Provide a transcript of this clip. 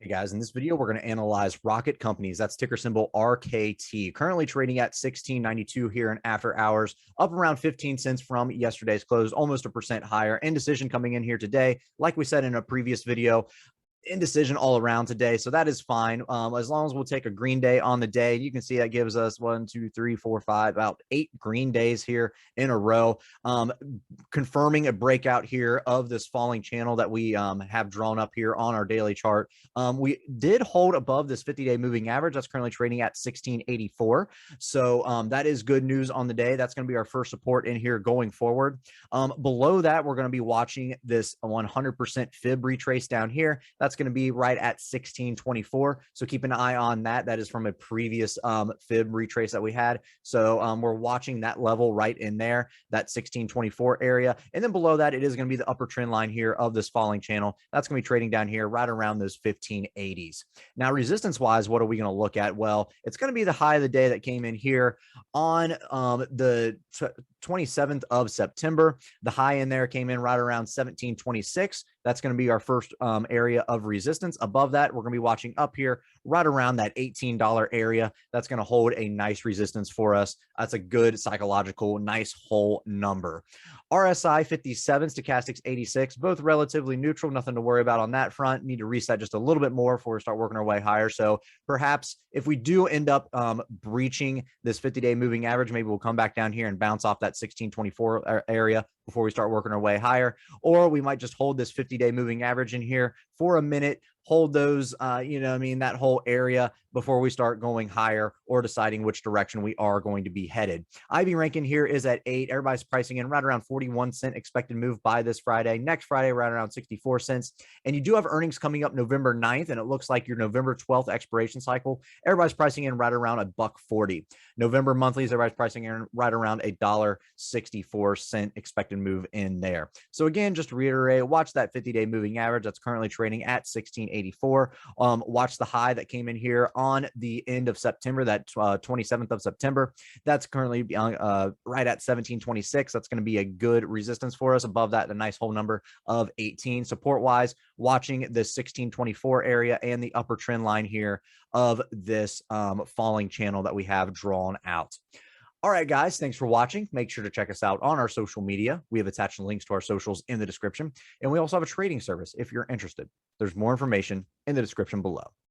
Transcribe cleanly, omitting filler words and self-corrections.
Hey guys, in this video, we're going to analyze Rocket Companies. That's ticker symbol RKT, currently trading at 16.92 here in after hours, up around 15 cents from yesterday's close, almost a percent higher. Indecision coming in here today. Like we said in a previous video, indecision all around today, so that is fine. As long as we'll take a green day on the day. You can see that gives us 1, 2, 3, 4, 5, about 8 green days here in a row, confirming a breakout here of this falling channel that we have drawn up here on our daily chart. We did hold above this 50-day moving average. That's currently trading at 1684, so that is good news on the day. That's going to be our first support in here going forward. Below that, we're going to be watching this 100% fib retrace down here. That's going to be right at 1624. So keep an eye on that. That is from a previous fib retrace that we had. So we're watching that level right in there, that 1624 area. And then below that, it is going to be the upper trend line here of this falling channel. That's going to be trading down here right around those 1580s. Now, resistance wise, what are we going to look at? Well, it's going to be the high of the day that came in here on the 27th of September. The high in there came in right around 1726. That's going to be our first area of resistance. Above that, we're going to be watching up here right around that $18 area. That's going to hold a nice resistance for us. That's a good psychological, nice whole number. RSI 57, stochastics 86, both relatively neutral. Nothing to worry about on that front. Need to reset just a little bit more before we start working our way higher. So perhaps if we do end up breaching this 50-day moving average, maybe we'll come back down here and bounce off that 1624 area before we start working our way higher, or we might just hold this 50-day moving average in here for a minute, hold those, that whole area before we start going higher or deciding which direction we are going to be headed. IB ranking here is at 8. Everybody's pricing in right around 41-cent expected move by this Friday. Next Friday, right around 64 cents. And you do have earnings coming up November 9th, and it looks like your November 12th expiration cycle. Everybody's pricing in right around $1.40. November monthlies, everybody's pricing in right around $1.64 expected move in there. So again, just to reiterate, watch that 50-day moving average that's currently trading at 1684. Watch the high that came in here on the end of September, that 27th of September. That's currently right at 1726. That's going to be a good resistance for us. Above that, the nice whole number of 18. Support wise, watching the 1624 area and the upper trend line here of this falling channel that we have drawn out. All right, guys, thanks for watching. Make sure to check us out on our social media. We have attached links to our socials in the description. And we also have a trading service if you're interested. There's more information in the description below.